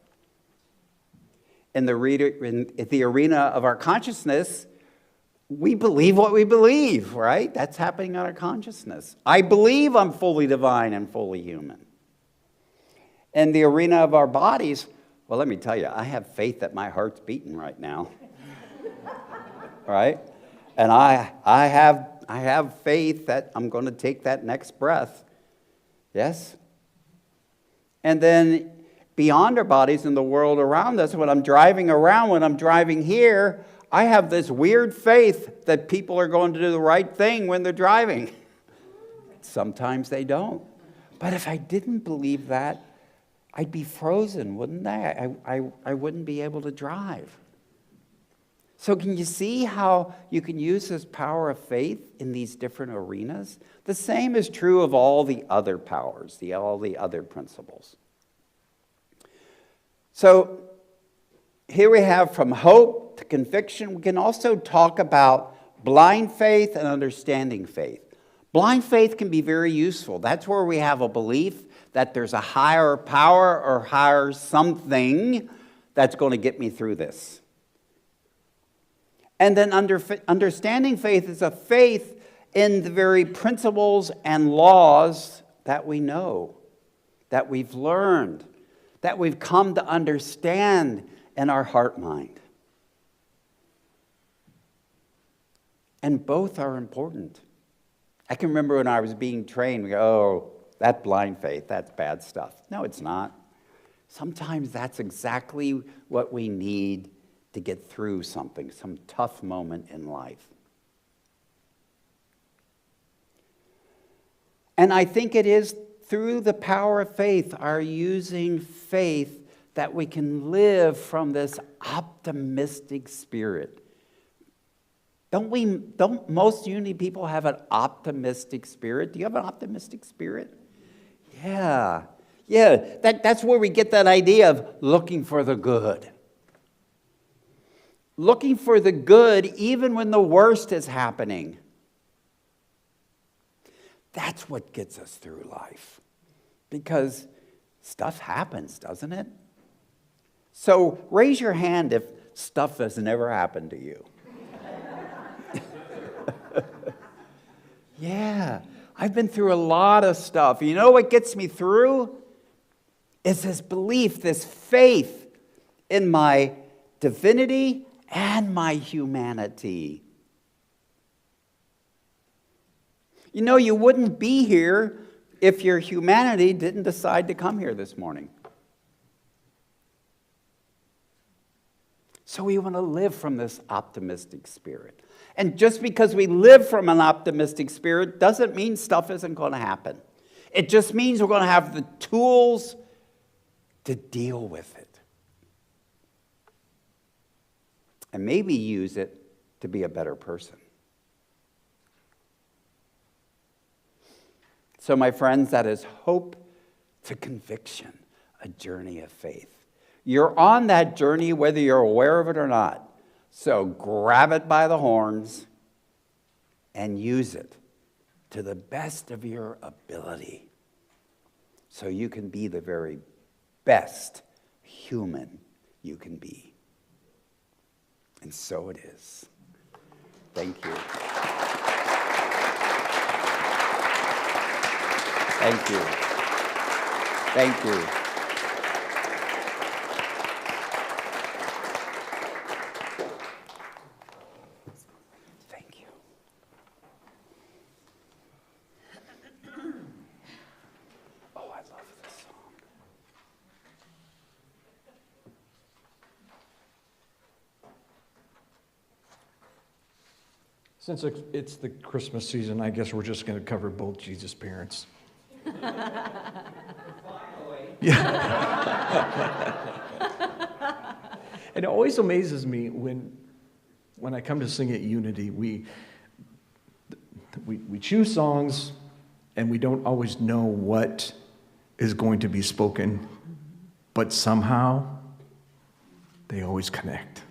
In the arena of our consciousness, we believe what we believe, right? That's happening in our consciousness. I believe I'm fully divine and fully human. In the arena of our bodies, well, let me tell you, I have faith that my heart's beating right now. Right? And I have faith that I'm going to take that next breath. Yes? And then beyond our bodies in the world around us, when I'm driving around, when I'm driving here, I have this weird faith that people are going to do the right thing when they're driving. Sometimes they don't. But if I didn't believe that, I'd be frozen, wouldn't I? I wouldn't be able to drive. So can you see how you can use this power of faith in these different arenas? The same is true of all the other powers, all the other principles. So here we have from hope to conviction. We can also talk about blind faith and understanding faith. Blind faith can be very useful. That's where we have a belief that there's a higher power or higher something that's going to get me through this. And then understanding faith is a faith in the very principles and laws that we know, that we've learned, that we've come to understand in our heart mind. And both are important. I can remember when I was being trained, we go, oh, that blind faith, that's bad stuff. No, it's not. Sometimes that's exactly what we need to get through something, some tough moment in life. And I think it is through the power of faith, our using faith, that we can live from this optimistic spirit. Don't most unity people have an optimistic spirit? Do you have an optimistic spirit? Yeah. That's where we get that idea of looking for the good. Looking for the good even when the worst is happening. That's what gets us through life. Because stuff happens, doesn't it? So raise your hand if stuff has never happened to you. Yeah, I've been through a lot of stuff. You know what gets me through? Is this belief, this faith in my divinity and my humanity. You know, you wouldn't be here if your humanity didn't decide to come here this morning. So we want to live from this optimistic spirit. And just because we live from an optimistic spirit doesn't mean stuff isn't going to happen. It just means we're going to have the tools to deal with it. And maybe use it to be a better person. So, my friends, that is hope to conviction, a journey of faith. You're on that journey whether you're aware of it or not. So grab it by the horns and use it to the best of your ability so you can be the very best human you can be. And so it is. Thank you. Thank you. Thank you. Thank you. Oh, I love this song. Since it's the Christmas season, I guess we're just going to cover both Jesus' parents. Yeah. It always amazes me when I come to sing at Unity, we choose songs and we don't always know what is going to be spoken, but somehow they always connect.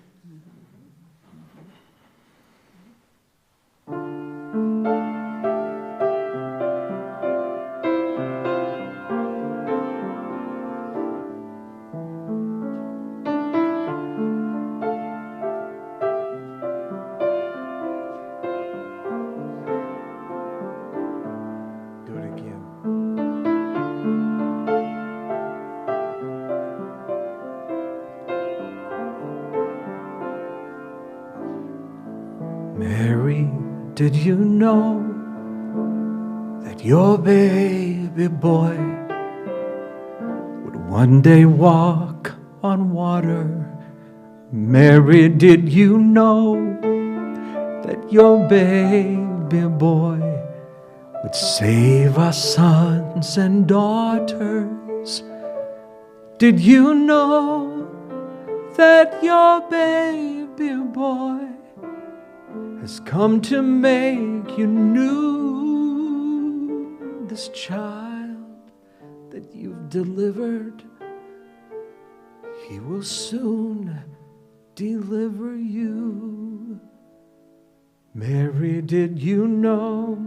Mary, did you know that your baby boy would one day walk on water? Mary, did you know that your baby boy would save our sons and daughters? Did you know that your baby boy has come to make you new? This child that you've delivered, he will soon deliver you. Mary, did you know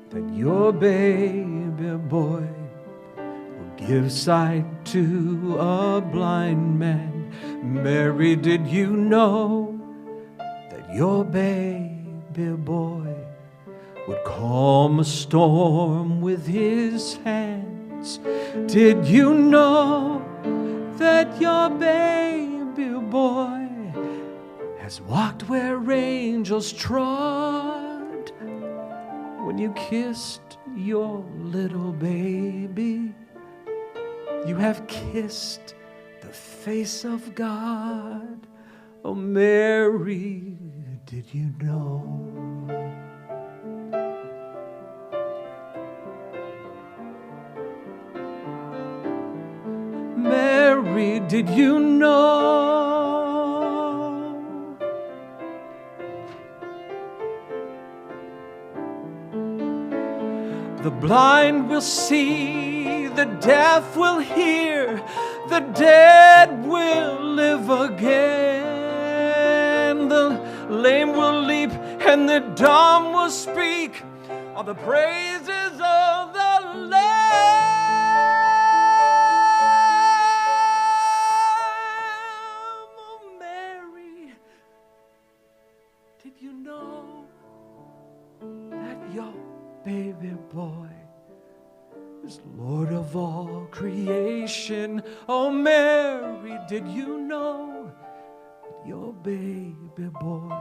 that your baby boy will give sight to a blind man? Mary, did you know that your baby boy would calm a storm with his hands? Did you know that your baby boy has walked where angels trod? When you kissed your little baby, you have kissed the face of God. Oh, Mary, did you know? Mary, did you know? The blind will see, the deaf will hear, the dead will live again. The lame will leap and the dumb will speak all the praises of the Lamb. Oh, Mary, did you know that your baby boy is Lord of all creation? Oh, Mary, did you know that your baby boy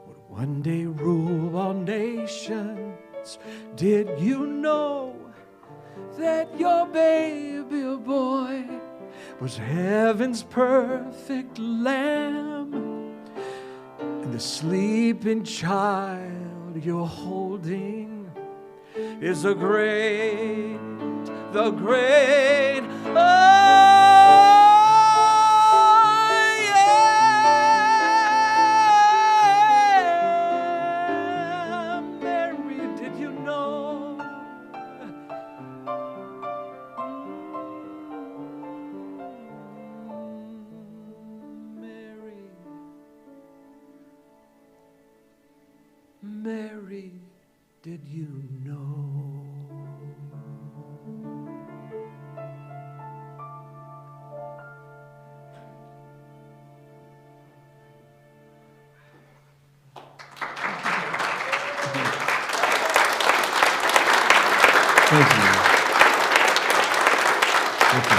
would one day rule all nations? Did you know that your baby boy was heaven's perfect lamb? And the sleeping child you're holding is the great, oh yeah. Mary, did you know? Mary, did you know? Thank you. Thank you.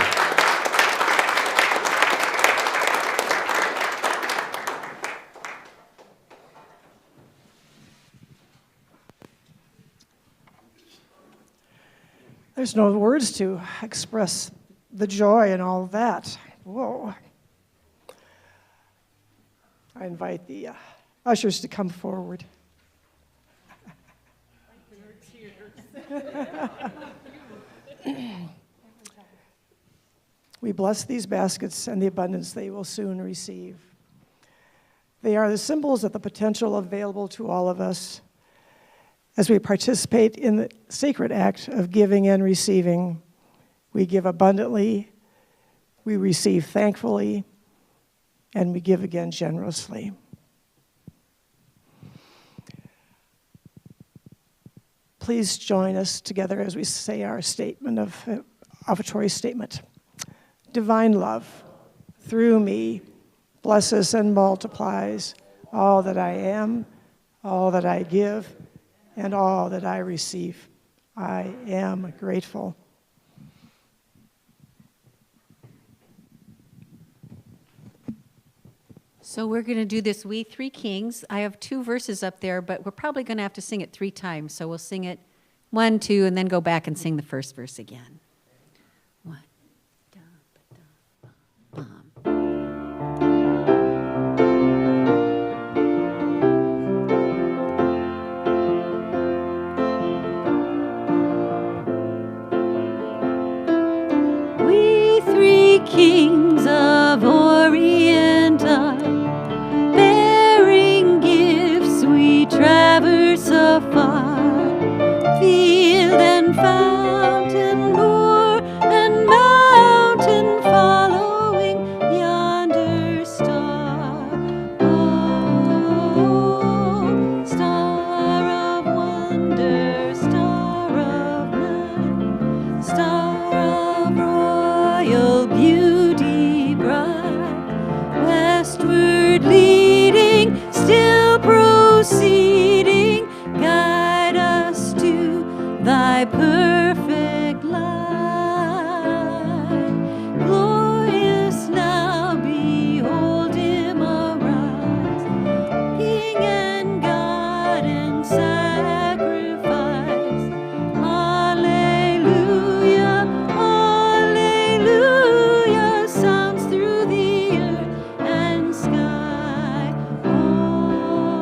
There's no words to express the joy and all of that. Whoa. I invite the ushers to come forward. We bless these baskets and the abundance they will soon receive. They are the symbols of the potential available to all of us as we participate in the sacred act of giving and receiving. We give abundantly, we receive thankfully, and we give again generously. Please join us together as we say our statement of offertory statement. Divine love, through me, blesses and multiplies all that I am, all that I give, and all that I receive. I am grateful. So we're going to do this We Three Kings. I have 2 verses up there, but we're probably going to have to sing it 3 times. So we'll sing it 1, 2, and then go back and sing the first verse again. 1, da, ba, da, bum. We three kings of Orient are, bearing gifts we traverse afar, field and fountain, moor and mountain, following yonder star. Oh, star of wonder, star of night, star of royal beauty bright, westward leading, still proceeding, guide us to thy perfect light. Glorious now, behold him arise, King and God and sacrifice. Alleluia, alleluia, sounds through the earth and sky. Oh,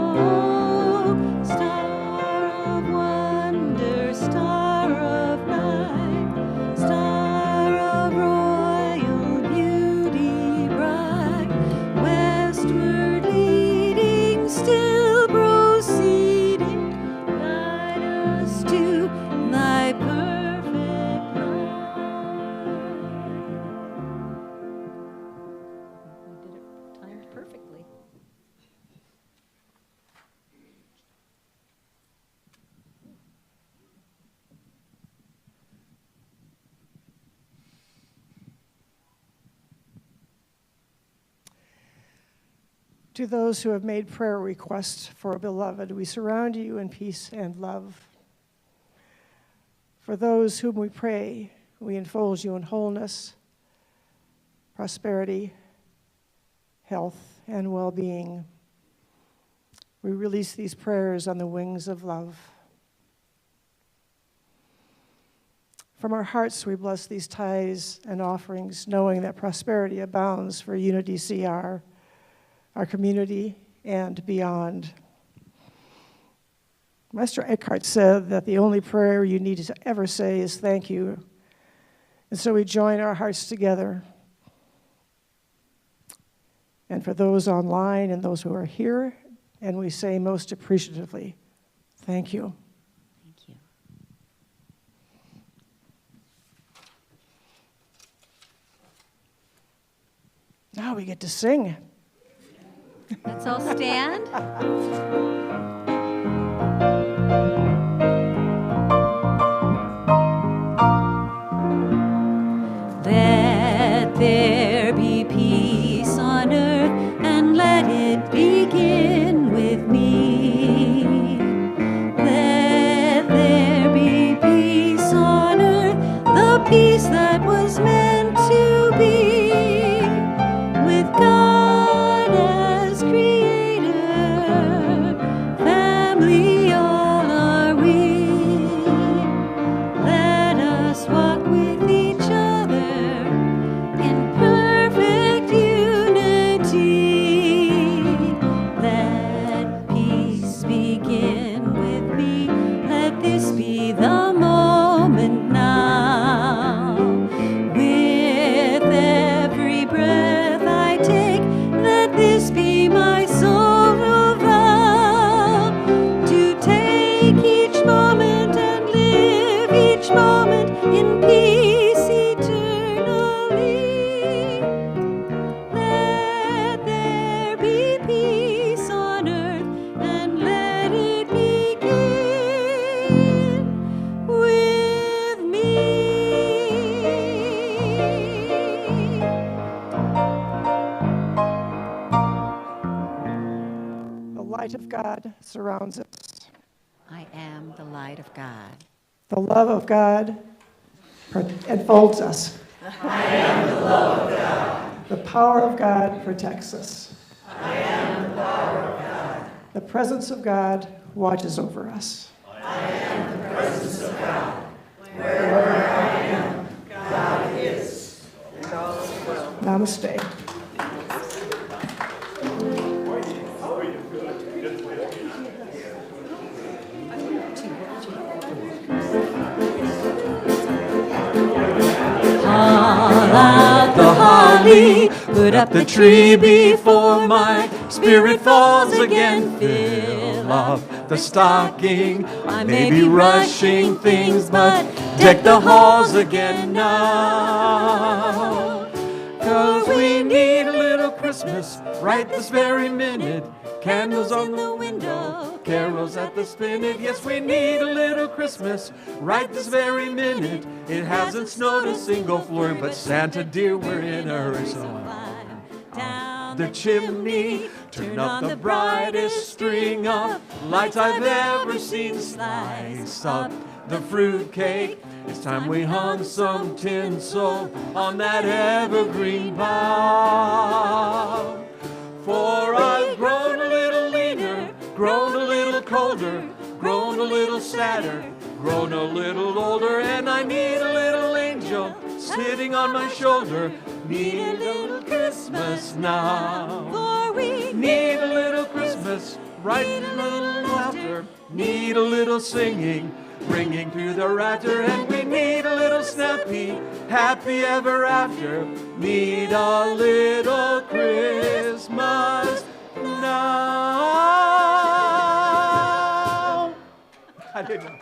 star of wonder, star of night, star of royal beauty bright, westward leading, still proceeding, guide us to thy perfect light. We did it timed perfectly. To those who have made prayer requests for a beloved, we surround you in peace and love. For those whom we pray, we enfold you in wholeness, prosperity, health, and well-being. We release these prayers on the wings of love. From our hearts, we bless these tithes and offerings, knowing that prosperity abounds for Unity CR, our community, and beyond. Master Eckhart said that the only prayer you need to ever say is thank you. And so we join our hearts together. And for those online and those who are here, and we say most appreciatively, thank you. Thank you. Now we get to sing. Let's all stand. Let there be peace on earth, and let it begin with me. Let there be peace on earth, the peace that was meant to be, with God as creator, family all are we. Let us walk with each other in perfect unity. Let peace begin with me. Let this be the moment now. With every breath I take, let this be my soulful vow, to take each moment and live each moment in peace eternally. Let there be peace on earth, and let it begin with me. The light of God surrounds us. I am the light of God. The love of God enfolds us. I am the love of God. The power of God protects us. I The presence of God watches over us. Namaste. Haul out the holly, put up the tree before my spirit falls again. Fill up the stocking. I may be rushing things, but deck the halls again now. 'Cause we need a little Christmas right this very minute. Candles on the window, carols at the spinet. Yes, we need a little Christmas right this very minute. It hasn't snowed a single flurry, but Santa dear, we're in a hurry. So down the chimney, turn on the brightest string of lights I've ever seen. Slice up the fruitcake. It's time we hung some tinsel on that evergreen bough. For I've grown a little leaner, grown a little colder, grown a little sadder, grown a little older, and I need a little angel sitting on my shoulder. Need a little Christmas now. For we need a little Christmas, right in a little laughter. Need a little singing, ringing through the rafter, and we need a little snappy, happy ever after. Need a little Christmas now. I didn't know.